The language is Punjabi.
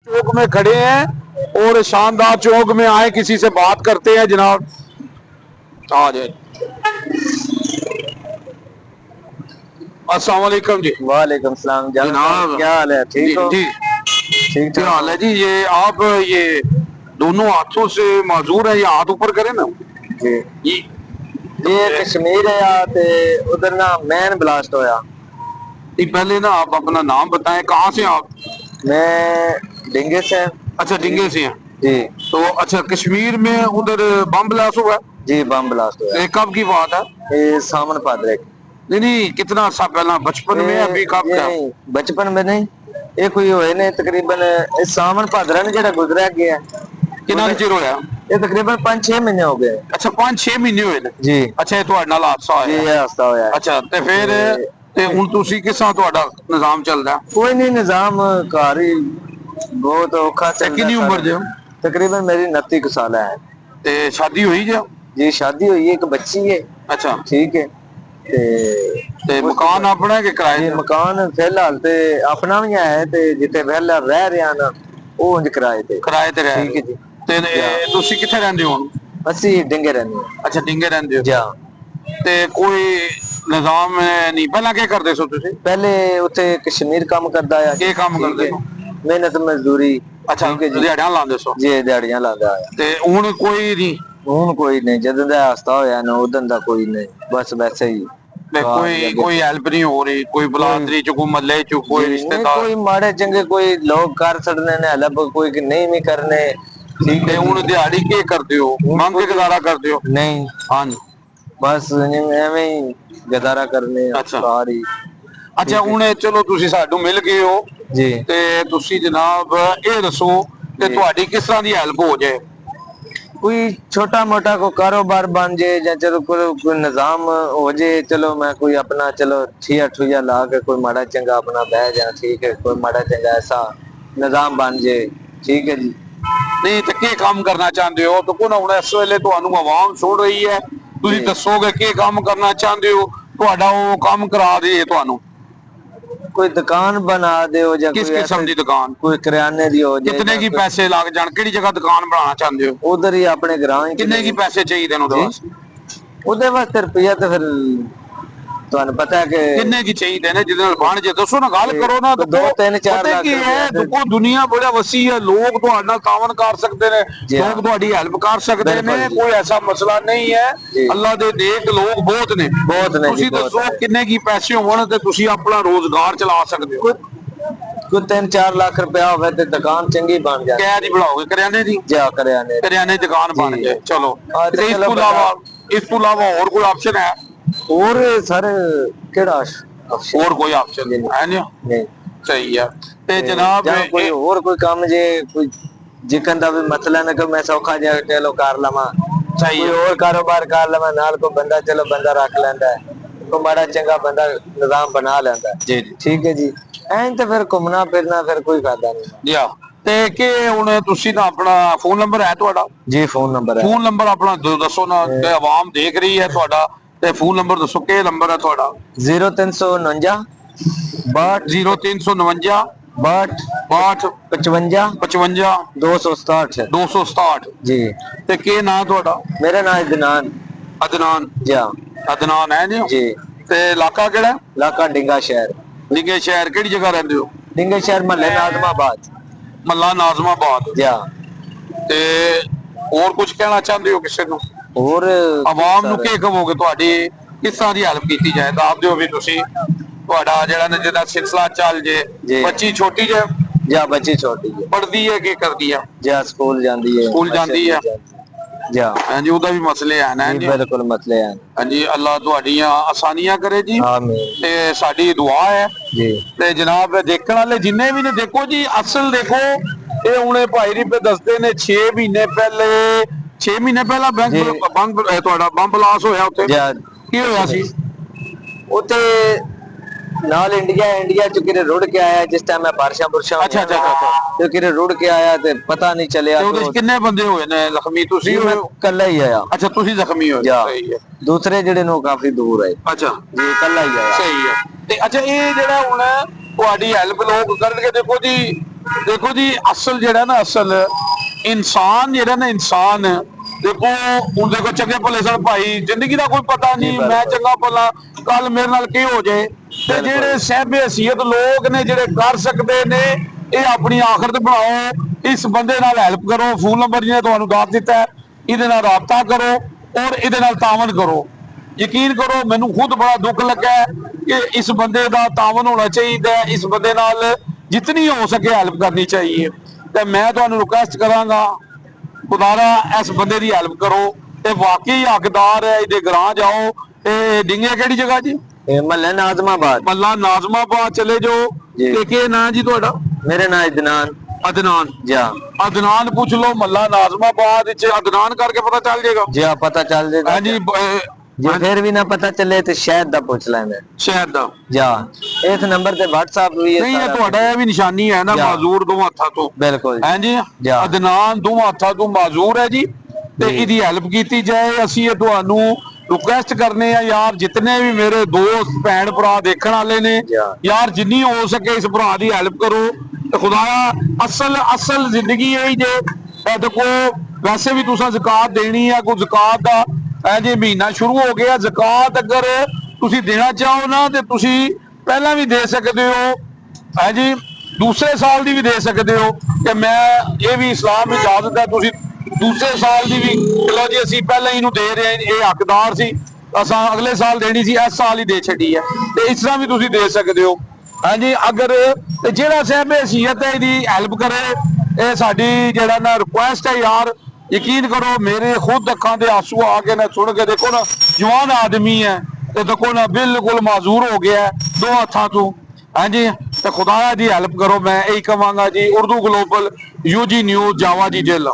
चौक में खड़े हैं और शानदार चौक में आए, किसी से बात करते हैं जनाब। आ जाए। अस्सलाम वालेकुम जी। वालेकुम सलाम जनाब क्या हाल है? ठीक हो? जी ठीक क्या हाल है ठाक जी? ये आप ये दोनों हाथों से माजूर है, ये हाथ ऊपर करें ना जी। ये। ये कश्मीर है ते उधर ना मैन ब्लास्ट होया। पहले ना आप अपना नाम बताएं, कहाँ से आप? मैं डिंगे से। अच्छा, डिंगे से हैं। जी तो अच्छा, कश्मीर में उधर बम ब्लास्ट हुआ है? जी बम ब्लास्ट होया। ये कब की बात है? ये सामन पादरे नहीं नहीं, कितना अर्सा पहला, बचपन में अभी कब ये का? नहीं बचपन में नहीं, ये कोई होए ने तकरीबन इस सामन पादरा ने जेड़ा गुजरा गया कितना चिर होया? ये तकरीबन 5-6 महीने हो गए। अच्छा, 5-6 महीने हुए ने। जी अच्छा, ये ਤੁਹਾਡੇ ਨਾਲ ਹਾਦਸਾ जी ਹੋਇਆ? ये हादसा होया। अच्छा, ਤੇ ਫਿਰ ਤੇ ਹੁਣ ਤੁਸੀਂ ਕਿਸ ਤਰ੍ਹਾਂ ਤੁਹਾਡਾ ਨਿਜ਼ਾਮ ਚੱਲਦਾ? कोई नहीं निजाम घर ही बहुत औखा ਤੇ चलता ਕਿੰਨੀ ਉਮਰ ਦੇ ਹੋ? तकरीबन मेरी 29 साल है। ਤੇ ਸ਼ਾਦੀ ਹੋਈ ਜੀ? जी शादी हुई है, एक बच्ची है। अच्छा, ठीक है ते ਤੇ ਮਕਾਨ ਆਪਣਾ ਹੈ ਕਿ ਕਿਰਾਏ जी ਤੇ? मकान फिलहाल ते अपना भी है ते जिथे फिलहाल रह रहे हैं ना वो उंज किराए ते। ਕਿਰਾਏ ਤੇ ਰਹਿ ठीक ਰਹੇ है जी। ਹੋ? ਤੇ ਤੁਸੀਂ ਕਿੱਥੇ ਰਹਿੰਦੇ ਹੋ ਹੁਣ? ਅਸੀਂ ਡਿੰਗੇ ਰਹਿੰਦੇ ਹਾਂ। ਅੱਛਾ, ਡਿੰਗੇ ਰਹਿੰਦੇ ਹੋ। ਜਾ ਤੇ ਕੋਈ ਨਿਜ਼ਾਮ ਨਹੀਂ, ਪਹਿਲਾਂ ਕੀ ਕਰਦੇ ਸੋ ਤੁਸੀਂ? ਪਹਿਲੇ ਉੱਥੇ ਕਸ਼ਮੀਰ ਕੰਮ ਕਰਦਾ ਆ। ਕੀ ਕੰਮ ਠੀਕ ਕਰਦੇ ਹੈ, ਸੋ? ਮਿਹਨਤ ਮਜ਼ਦੂਰੀ। ਅੱਛਾ, ਠੀਕ ਹੈ ਜੀ। ਦਿਹਾੜੀਆਂ ਲਾਉਂਦੇ ਸੋ? ਜੀ ਦਿਹਾੜੀਆਂ ਲਾਉਂਦਾ ਆ। ਤੇ ਹੁਣ ਕੋਈ ਨਹੀਂ? ਹੁਣ ਕੋਈ ਨਹੀਂ, ਜਦੋਂ ਦਾ ਹਾਦਸਾ ਹੋਇਆ ਨਾ ਉਦੋਂ ਦਾ ਕੋਈ ਨਹੀਂ, ਬਸ ਵੈਸੇ ਹੀ ਤੇ ਘਰ ਕੋਈ ਲੱਗੇ। ਕੋਈ ਹੈਲਪ ਨਹੀਂ ਹੋ ਰਹੀ? ਕੋਈ ਬਲਾਦਰੀ ਚ, ਕੋਈ ਮੱਲੇ ਚ, ਕੋਈ जी नहीं ਰਿਸ਼ਤੇਦਾਰ? कोई माड़े चंगे कोई लोग कर सकते ने हेल्प, कोई कि नहीं भी करने। ठीक ਤੇ है ਹੁਣ जी। ਦਿਹਾੜੀ ਕੀ ਕਰਦੇ ਹੋ? ਮੰਗ ਕੇ ਗੁਜ਼ਾਰਾ ਕਰਦੇ ਹੋ? नहीं ਹਾਂਜੀ। बस एवं ही गुजारा करने ਅੱਛਾ सारी। ਅੱਛਾ, ਹੁਣ ਚਲੋ ਤੁਸੀਂ ਸਾਨੂੰ ਮਿਲ ਗਏ ਹੋ जी ਤੇ ਤੁਸੀਂ ਜਨਾਬ ਇਹ ਦੱਸੋ ਕਿ जी ਤੁਹਾਡੀ ਕਿਸ ਤਰ੍ਹਾਂ ਦੀ ਹੈਲਪ ਹੋ ਜਾਏ? कोई छोटा मोटा को कारोबार बन जाए या चलो कोई निजाम हो जाए, चलो मैं कोई अपना चलो ठिया ठुया ला के कोई माड़ा चंगा अपना बह जा। ठीक है, कोई माड़ा चंगा ऐसा निजाम बन जाए। ठीक है जी। ਨਹੀਂ ਤੇ ਕੀ ਕੰਮ ਕਰਨਾ ਚਾਹੁੰਦੇ ਹੋ? ਤਾਂ ਕੋਣ ਹੁਣ ਇਸ ਵੇਲੇ ਤੁਹਾਨੂੰ ਆਵਾਮ ਸੁਣ ਰਹੀ ਹੈ, ਤੁਸੀਂ जी ਦੱਸੋਗੇ ਕੀ ਕੰਮ ਕਰਨਾ ਚਾਹੁੰਦੇ ਹੋ, ਤੁਹਾਡਾ ਉਹ ਕੰਮ ਕਰਾ ਦੇ ਤੁਹਾਨੂੰ। कोई दुकान बना दे हो या किस कोई किस्म ऐसे की दुकान? कोई किराने दी हो जाए कितने या की पैसे लग जान? किहड़ी जगह दुकान बनाना चाहते हो? उधर ही अपने ग्रां किन्ने की पैसे चाहिए ने ਉਹਦੇ जी ਵਾਸਤੇ? ਉਹਦੇ ਵਾਸਤੇ ਰੁਪਈਆ ਤੇ ਫਿਰ ਤੁਹਾਨੂੰ ਪਤਾ ਹੈ ਕਿ किन्ने की चाहिए ने ਜਿਹਦੇ ਨਾਲ ਬਣ ਜੇ? ਦੱਸੋ ਨਾ, ਗੱਲ ਕਰੋ ਨਾ। ਦੋ ਤਿੰਨ ਚਾਰ ਪਤਾ ਲੱਖ ਕੀ ਹੈ, ਰੁਪਇਆ ਦੇਖੋ ਦੁਨੀਆ ਬੜਾ ਵਸੀ ਹੈ, ਲੋਕ ਤੁਹਾਡੇ ਨਾਲ ਤਾਵਨ ਕਰ ਸਕਦੇ ਨੇ, ਜੀ ਹਾਂ। ਲੋਕ ਤੁਹਾਡੀ ਹੈਲਪ ਕਰ ਸਕਦੇ ਨੇ, ਬਿਲਕੁਲ ਜੀ। ਕੋਈ ਐਸਾ ਮਸਲਾ ਨਹੀਂ ਹੈ। ਜੀ। ਅੱਲਾ ਦੇ ਨੇਕ ਲੋਕ ਬਹੁਤ ਨੇ। ਬਹੁਤ ਨੇ ਜੀ, ਤੁਸੀਂ ਬਹੁਤ ਦੱਸੋ ਨੇ। ਕਿੰਨੇ ਕੀ ਪੈਸੇ ਹੋਣ ਤੇ ਤੁਸੀਂ ਆਪਣਾ ਰੋਜ਼ਗਾਰ ਚਲਾ ਸਕਦੇ ਹੋ? ਕੋਈ 3-4 ਲੱਖ ਰੁਪਇਆ ਹੋਵੇ ਤੇ ਦੁਕਾਨ ਚੰਗੀ ਬਣ ਜਾਏ। ਕਹਿ ਦੀ ਬਣਾਓਗੇ? ਕਰਿਆਨੇ ਦੀ? ਜਾ ਕਰਿਆਨੇ ਕਰਿਆਨੇ ਦੀ ਦੁਕਾਨ ਬਣ ਜੀ। ਜਾਏ, ਚਲੋ। ਹਾਂ ਤੇ ਤੇ ਚਲੋ ਬੰਦਾ ਇਸ ਤੋਂ ਇਲਾਵਾ ਹੋਰ ਕੋਈ ਆਪਸ਼ਨ ਹੈ? ਹੋਰ ਸਰ ਕਿਹੜਾ ਹੋਰ ਕੋਈ ਆਪਸ਼ਨ ਜੀ ਹੈ ਨਹੀਂ? ਨਹੀਂ ਸਹੀ ਹੈ। ਤੇ ਜਨਾਬ ਜਾਂ ਕੋਈ ਹੋਰ ਕੋਈ ਕੰਮ ਜੇ ਕੋਈ ਜਿਕਨ ਦਾ ਵੀ ਮਸਲਾ ਨਾ ਕਿ ਮੈਂ ਸੌਖਾ ਜਿਹਾ ਚਲੋ ਕਰ ਲਵਾਂ, ਸਹੀ ਕੋਈ ਹੈ। ਹੋਰ ਕਾਰੋਬਾਰ ਕਰ ਲਵਾਂ ਨਾਲ, ਕੋਈ ਬੰਦਾ ਚਲੋ ਬੰਦਾ ਰੱਖ ਲੈਂਦਾ ਹੈ, ਕੋਈ ਮਾੜਾ ਚੰਗਾ ਬੰਦਾ ਨਿਜ਼ਾਮ ਬਣਾ ਲੈਂਦਾ ਹੈ। ਜੀ ਜੀ ਠੀਕ ਹੈ ਜੀ। ਐਂ ਤੇ ਫਿਰ ਘੁੰਮਣਾ ਫਿਰਨਾ ਫਿਰ ਕੋਈ ਫਾਇਦਾ ਨਹੀਂ। ਜੀ। ਤੇ ਕਿ ਹੁਣ ਤੁਸੀਂ ਤਾਂ ਆਪਣਾ ਫੋਨ ਨੰਬਰ ਹੈ ਤੁਹਾਡਾ? ਜੀ ਫੋਨ ਨੰਬਰ ਹੈ। ਫੋਨ ਨੰਬਰ ਆਪਣਾ ਦੱਸੋ ਨਾ, ਤੇ ਆਵਾਮ ਦੇਖ ਰਹੀ ਹੈ ਤੁਹਾਡਾ, ਤੇ ਫੋਨ ਨੰਬਰ ਦੱਸੋ, ਕੀ ਨੰਬਰ ਹੈ ਤੁਹਾਡਾ? 0349 62 0349 62 62 55 55 267 267। जी। ਤੇ ਕੀ ਨਾਂ ਤੁਹਾਡਾ? मेरा नाम इदनान। ਅਦਨਾਨ। जी हाँ। ਅਦਨਾਨ ਹੈ ਜੀ। जी ਤੇ ਇਲਾਕਾ ਕਿਹੜਾ? इलाका डिंगा शहर। ਡਿੰਗੇ ਸ਼ਹਿਰ ਕਿਹੜੀ ਜਗ੍ਹਾ ਰਹਿੰਦੇ ਹੋ? डिंगे शहर महल नाजमाबाद। ਮੱਲਾ ਨਾਜ਼ਮਾਬਾਦ। जी हाँ। ਤੇ ਹੋਰ ਕੁਝ ਕਹਿਣਾ ਚਾਹੁੰਦੇ ਹੋ ਕਿਸੇ ਨੂੰ? और ਆਵਾਮ ਨੂੰ ਕੀ ਕਹੋਗੇ? ਤੁਹਾਡੀ ਕਿਸ ਤਰ੍ਹਾਂ ਦੀ ਹੈਲਪ ਕੀਤੀ ਜਾਏ, ਦੱਸ ਦਿਓ ਵੀ ਤੁਸੀਂ। ਤੁਹਾਡਾ ਜਿਹੜਾ ਨਾ ਜਿਹਦਾ ਸਿਲਸਿਲਾ ਚੱਲ ਜੇ। ਜੀ। ਬੱਚੀ ਛੋਟੀ ਜੇ? जा बच्ची छोटी है। ਪੜ੍ਹਦੀ ਹੈ ਕਿ ਕਰਦੀ ਹੈ? जा स्कूल जाती है। ਸਕੂਲ ਜਾਂਦੀ ਹੈ? जी हाँ। ਹਾਂਜੀ, ਉਹਦਾ ਵੀ ਮਸਲੇ ਹੈ ਨਾ ਜੀ। बिल्कुल मसले हैं। ਹਾਂਜੀ, ਅੱਲਾ ਤੁਹਾਡੀਆਂ ਆਸਾਨੀਆਂ ਕਰੇ ਜੀ। आमीन ਤੇ ਸਾਡੀ ਦੁਆ ਹੈ। जी। ਤੇ ਜਨਾਬ ਦੇਖਣ ਵਾਲੇ ਜਿੰਨੇ ਵੀ ਨੇ, ਦੇਖੋ ਜੀ ਅਸਲ ਦੇਖੋ, ਇਹ ਹੁਣੇ ਭਾਈ ਰਿਪੇ ਦੱਸਦੇ ਨੇ 6 ਮਹੀਨੇ ਪਹਿਲੇ 6 ਮਹੀਨੇ ਪਹਿਲਾਂ ਜੀ। ਤੁਹਾਡਾ ਬੰਬ ਬਲਾਸ ਹੋਇਆ ਉੱਥੇ। जा ਕੀ ਹੋਇਆ ਸੀ? उते नाल इंडिया च किरे रुड़ के आया जिस टाइम मैं बारिशां बुरशां अच्छा अच्छा अच्छा। तो किरे रुड़ के आया ते पता नहीं चलिया। ਤੇ ਉਹਦੇ ਚ ਕਿੰਨੇ ਬੰਦੇ ਹੋਏ ਨੇ ਜ਼ਖਮੀ? ਤੁਸੀਂ ਹੋਏ मैं ਹੋ? कल्ला ही आया। ਅੱਛਾ, ਤੁਸੀਂ ਜ਼ਖਮੀ ਹੋਏ। जा ਸਹੀ ਹੈ। दूसरे जेड़े नो काफी दूर है ਅੱਛਾ, जी, कल्ला ही आया। ਸਹੀ ਹੈ। ਤੇ ਅੱਛਾ, ਇਹ ਜਿਹੜਾ ਹੁਣ ਤੁਹਾਡੀ ਹੈਲਪ ਲੋਕ ਕਰਨਗੇ, ਦੇਖੋ ਜੀ ਦੇਖੋ ਜੀ ਅਸਲ ਜਿਹੜਾ ਨਾ ਅਸਲ ਇਨਸਾਨ ਜਿਹੜਾ ਨਾ ਇਨਸਾਨ ਦੇਖੋ ਹੁਣ ਦੇਖੋ ਚੰਗੇ ਭਲੇ ਸਨ ਭਾਈ ਜ਼ਿੰਦਗੀ ਦਾ ਕੋਈ ਪਤਾ ਨਹੀਂ ਮੈਂ ਚੰਗਾ ਭਲਾ ਕੱਲ ਮੇਰੇ ਨਾਲ ਕੀ ਹੋ ਜਾਏ ਤੇ ਜਿਹੜੇ ਸਹਿਬੇ ਹਸੀਅਤ ਲੋਕ ਨੇ ਜਿਹੜੇ ਕਰ ਸਕਦੇ ਨੇ ਇਹ ਆਪਣੀ ਆਖਰਤ ਬਣਾਓ ਇਸ ਬੰਦੇ ਨਾਲ ਹੈਲਪ ਕਰੋ ਫੋਨ ਨੰਬਰ ਜਿਹਨੇ ਤੁਹਾਨੂੰ ਦੱਸ ਦਿੱਤਾ ਹੈ ਇਹਦੇ ਨਾਲ ਰਾਬਤਾ ਕਰੋ ਔਰ ਇਹਦੇ ਨਾਲ ਤਾਵਨ ਕਰੋ ਯਕੀਨ ਕਰੋ ਮੈਨੂੰ ਖੁਦ ਬੜਾ ਦੁੱਖ ਲੱਗਾ ਹੈ ਕਿ ਇਸ ਬੰਦੇ ਦਾ ਤਾਵਨ ਹੋਣਾ ਚਾਹੀਦਾ ਹੈ ਇਸ ਬੰਦੇ ਨਾਲ ਜਿਤਨੀ ਹੋ ਸਕੇ ਹੈਲਪ ਕਰਨੀ ਚਾਹੀਏ ਤੇ ਮੈਂ ਤੁਹਾਨੂੰ ਰਿਕੁਐਸਟ ਕਰਾਂਗਾ ਖੁਦਾਰਾ ਇਸ ਬੰਦੇ ਦੀ ਹੈਲਪ ਕਰੋ ਤੇ ਵਾਕਈ ਹੱਕਦਾਰ ਹੈ ਇਹਦੇ ਘਰਾਂ ਜਾਓ ਤੇ ਡਿੰਗੇ ਕਿਹੜੀ ਜਗ੍ਹਾ ਜੀ ਇਹ ਮਹੱਲਾ ਨਾਜ਼ਮਾਬਾਦ ਮੱਲਾ ਨਾਜ਼ਮਾਬਾਦ ਚਲੇ ਜਾਓ ਜੀ। ਤੇ ਕੀ ਨਾਂ ਜੀ ਤੁਹਾਡਾ ਮੇਰੇ ਨਾਂ ਇਦਨਾਨ ਅਦਨਾਨ ਜਾ ਅਦਨਾਨ ਪੁੱਛ ਲਓ ਮੱਲਾ ਨਾਜ਼ਮਾਬਾਦ ਵਿੱਚ ਅਦਨਾਨ ਕਰਕੇ ਪਤਾ ਚੱਲ ਜਾਏਗਾ ਜੀ ਪਤਾ ਚੱਲ ਜਾਏਗਾ ਹਾਂਜੀ ਜੇ ਫਿਰ ਵੀ ਨਾ ਪਤਾ ਚੱਲੇ ਤੇ ਸ਼ਾਇਦ ਦਾ ਪੁੱਛ ਲੈਂਦੇ ਸ਼ਹਿਰ ਦਾ ਜਾ ਇਸ ਨੰਬਰ ਤੇ WhatsApp ਵੀ ਹੈ ਨਹੀਂ ਇਹ ਸਾਰਾ। ਤੁਹਾਡਾ ਇਹ ਵੀ ਨਿਸ਼ਾਨੀ ਹੈ ਨਾ ਜਾ। ਮਾਜ਼ੂਰ ਦੋ ਹੱਥਾਂ ਤੋਂ ਬਿਲਕੁਲ ਹਾਂਜੀ ਜਾ। ਅਦਨਾਨ ਦੋ ਹੱਥਾਂ ਤੋਂ ਮਾਜ਼ੂਰ ਹੈ ਜੀ ਤੇ ਇਹਦੀ ਹੈਲਪ ਕੀਤੀ ਜਾਏ ਅਸੀਂ ਇਹ ਤੁਹਾਨੂੰ ਰਿਕੁਐਸਟ ਕਰਨੇ ਆ ਯਾਰ ਜਿੰਨੇ ਵੀ ਮੇਰੇ ਦੋਸਤ ਭੈਣ ਭਰਾ ਦੇਖਣ ਵਾਲੇ ਨੇ ਜਾ। ਯਾਰ ਜਿੰਨੀ ਹੋ ਸਕੇ ਇਸ ਭਰਾ ਦੀ ਹੈਲਪ ਕਰੋ ਤੇ ਖੁਦਾਇਆ ਅਸਲ ਜ਼ਿੰਦਗੀ ਇਹ ਹੀ ਜੇ ਇਹ ਦੇਖੋ ਵੈਸੇ ਵੀ ਤੁਸੀਂ ਜ਼ਕਾਤ ਦੇਣੀ ਹੈ ਕੋਈ ਜ਼ਕਾਤ ਦਾ ਇਹ ਜੇ ਮਹੀਨਾ ਸ਼ੁਰੂ ਹੋ ਗਿਆ ਜ਼ਕਾਤ ਅਗਰ ਤੁਸੀਂ ਦੇਣਾ ਚਾਹੋ ਨਾ ਤੇ ਤੁਸੀਂ ਪਹਿਲਾਂ ਵੀ ਦੇ ਸਕਦੇ ਹੋ ਹੈ ਜੀ ਦੂਸਰੇ ਸਾਲ ਦੀ ਵੀ ਦੇ ਸਕਦੇ ਹੋ ਕਿ ਮੈਂ ਇਹ ਵੀ ਇਸਲਾਮ ਵਿੱਚ ਇਜਾਜ਼ਤ ਹੈ ਤੁਸੀਂ ਦੂਸਰੇ ਸਾਲ ਦੀ ਵੀ ਚਲੋ ਜੀ ਅਸੀਂ ਪਹਿਲਾਂ ਇਹਨੂੰ ਦੇ ਰਹੇ ਹਾਂ ਇਹ ਹੱਕਦਾਰ ਸੀ ਅਸਾਂ ਅਗਲੇ ਸਾਲ ਦੇਣੀ ਸੀ ਇਸ ਸਾਲ ਹੀ ਦੇ ਛੱਡੀ ਹੈ ਤੇ ਇਸ ਤਰ੍ਹਾਂ ਵੀ ਤੁਸੀਂ ਦੇ ਸਕਦੇ ਹੋ ਹਾਂਜੀ ਅਗਰ ਤੇ ਜਿਹੜਾ ਸਹਿਬੇ ਹਸੀਅਤ ਹੈ ਇਹਦੀ ਹੈਲਪ ਕਰੇ ਇਹ ਸਾਡੀ ਜਿਹੜਾ ਨਾ ਰਿਕੁਐਸਟ ਹੈ ਯਾਰ ਯਕੀਨ ਕਰੋ ਮੇਰੇ ਖੁਦ ਅੱਖਾਂ ਦੇ ਆਂਸੂ ਆ ਕੇ ਨਾ ਸੁਣ ਕੇ ਦੇਖੋ ਨਾ ਜਵਾਨ ਆਦਮੀ ਹੈ ਤੇ ਦੇਖੋ ਨਾ ਬਿਲਕੁਲ ਮਾਜ਼ੂਰ ਹੋ ਗਿਆ ਦੋ ਹੱਥਾਂ ਤੋਂ ਹਾਂਜੀ ਤੇ ਖੁਦਾਇਆ ਦੀ ਹੈਲਪ ਕਰੋ ਮੈਂ ਇਹੀ ਕਹਾਂਗਾ ਜੀ ਉਰਦੂ ਗਲੋਬਲ UG ਨਿਊਜ਼ ਜਾਵਾ ਜੀ ਜੇਲਾ